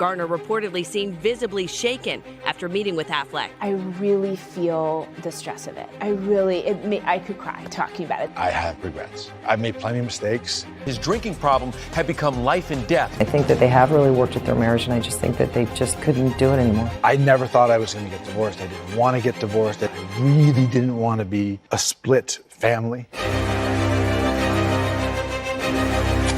Garner reportedly seen visibly shaken after meeting with Affleck. I really feel the stress of it. I could cry talking about it. I have regrets. I've made plenty of mistakes. His drinking problem had become life and death. I think that they have really worked at their marriage, and I just think that they just couldn't do it anymore. I never thought I was going to get divorced. I didn't want to get divorced. I really didn't want to be a split family.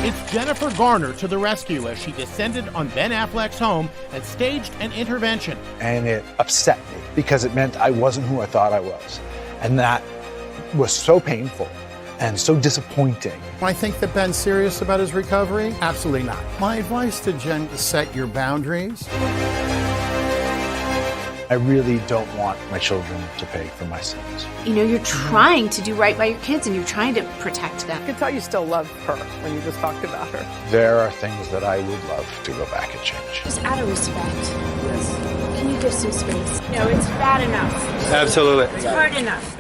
It's Jennifer Garner to the rescue as she descended on Ben Affleck's home and staged an intervention. And it upset me because it meant I wasn't who I thought I was. And that was so painful and so disappointing. I think that Ben's serious about his recovery? Absolutely not. My advice to Jen is set your boundaries. I really don't want my children to pay for my sins. You know, you're trying to do right by your kids and you're trying to protect them. I can tell you still love her when you just talked about her. There are things that I would love to go back and change. Just out of respect. Yes. Can you give some space? No, it's bad enough. Absolutely. It's hard enough.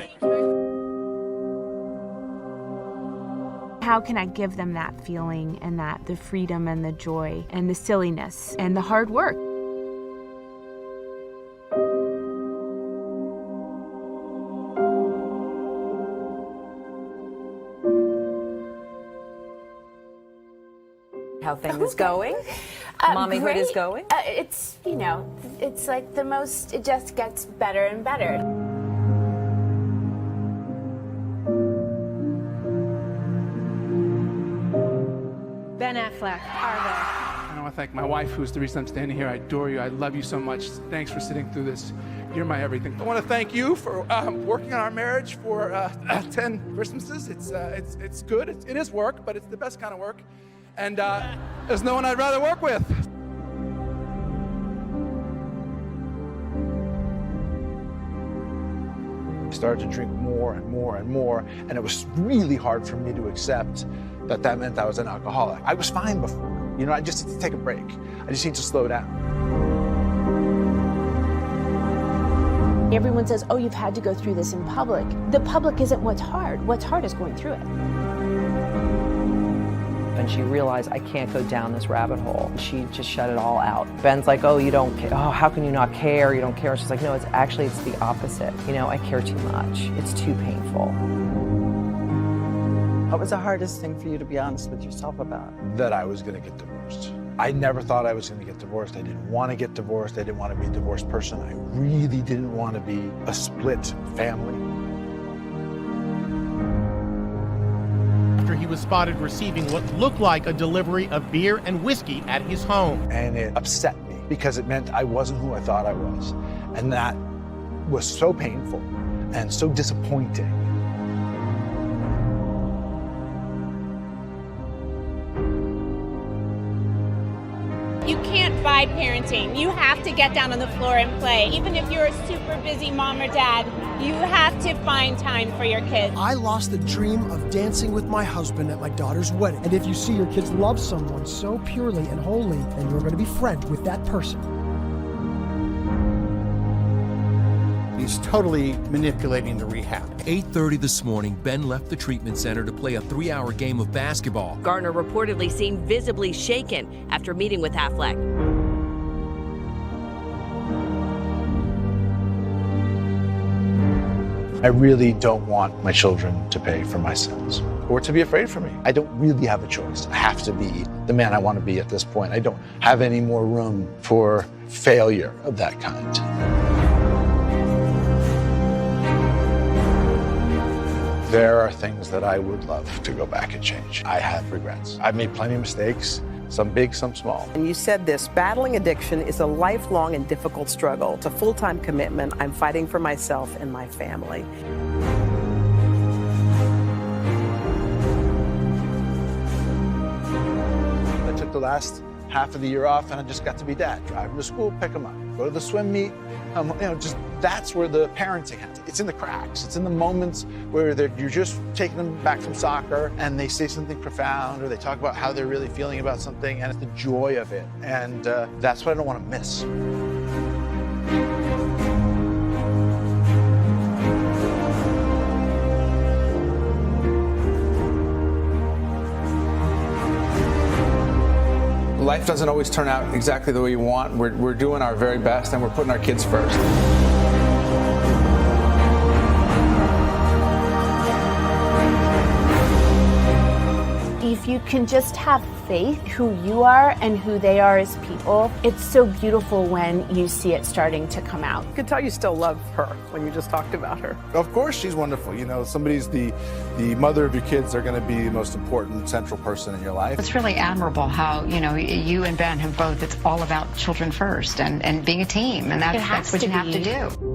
How can I give them that feeling and the freedom and the joy and the silliness and the hard work? How things going? Mommyhood is going? It's, it's like it just gets better and better. Ben Affleck, I want to thank my wife, who's the reason I'm standing here. I adore you. I love you so much. Thanks for sitting through this. You're my everything. I want to thank you for working on our marriage for 10 Christmases. It's good. It is work, but it's the best kind of work. And there's no one I'd rather work with. I started to drink more and more and more, and it was really hard for me to accept that meant I was an alcoholic. I was fine before. I just need to take a break. I just need to slow down. Everyone says, oh, you've had to go through this in public. The public isn't what's hard. What's hard is going through it. And she realized, I can't go down this rabbit hole. She just shut it all out. Ben's like, oh, you don't care. Oh, how can you not care? You don't care. She's like, no, it's the opposite. I care too much. It's too painful. What was the hardest thing for you to be honest with yourself about? That I was going to get divorced. I never thought I was going to get divorced. I didn't want to get divorced. I didn't want to be a divorced person. I really didn't want to be a split family. After he was spotted receiving what looked like a delivery of beer and whiskey at his home. And it upset me because it meant I wasn't who I thought I was. And that was so painful and so disappointing. You can't buy parenting. You have to get down on the floor and play. Even if you're a super busy mom or dad, you have to find time for your kids. I lost the dream of dancing with my husband at my daughter's wedding. And if you see your kids love someone so purely and wholly, then you're going to be friends with that person. He's totally manipulating the rehab. 8:30 this morning, Ben left the treatment center to play a 3-hour game of basketball. Garner reportedly seen visibly shaken after meeting with Affleck. I really don't want my children to pay for my sins or to be afraid for me. I don't really have a choice. I have to be the man I want to be at this point. I don't have any more room for failure of that kind. There are things that I would love to go back and change. I have regrets. I've made plenty of mistakes, some big, some small. And you said this, battling addiction is a lifelong and difficult struggle. It's a full-time commitment. I'm fighting for myself and my family. I took the last half of the year off and I just got to be dad. Drive him to school, pick him up, go to the swim meet. Just that's where the parenting happens. It's in the cracks. It's in the moments where you're just taking them back from soccer and they say something profound or they talk about how they're really feeling about something and it's the joy of it. And that's what I don't want to miss. life doesn't always turn out exactly the way you want. We're doing our very best, and we're putting our kids first. If you can just have faith who you are and who they are as people, it's so beautiful when you see it starting to come out. You could tell you still love her when you just talked about her. Of course she's wonderful. You know, somebody's the mother of your kids. They're going to be the most important central person in your life. It's really admirable how, you know, you and Ben have both, it's all about children first and being a team, and that's what you have to do.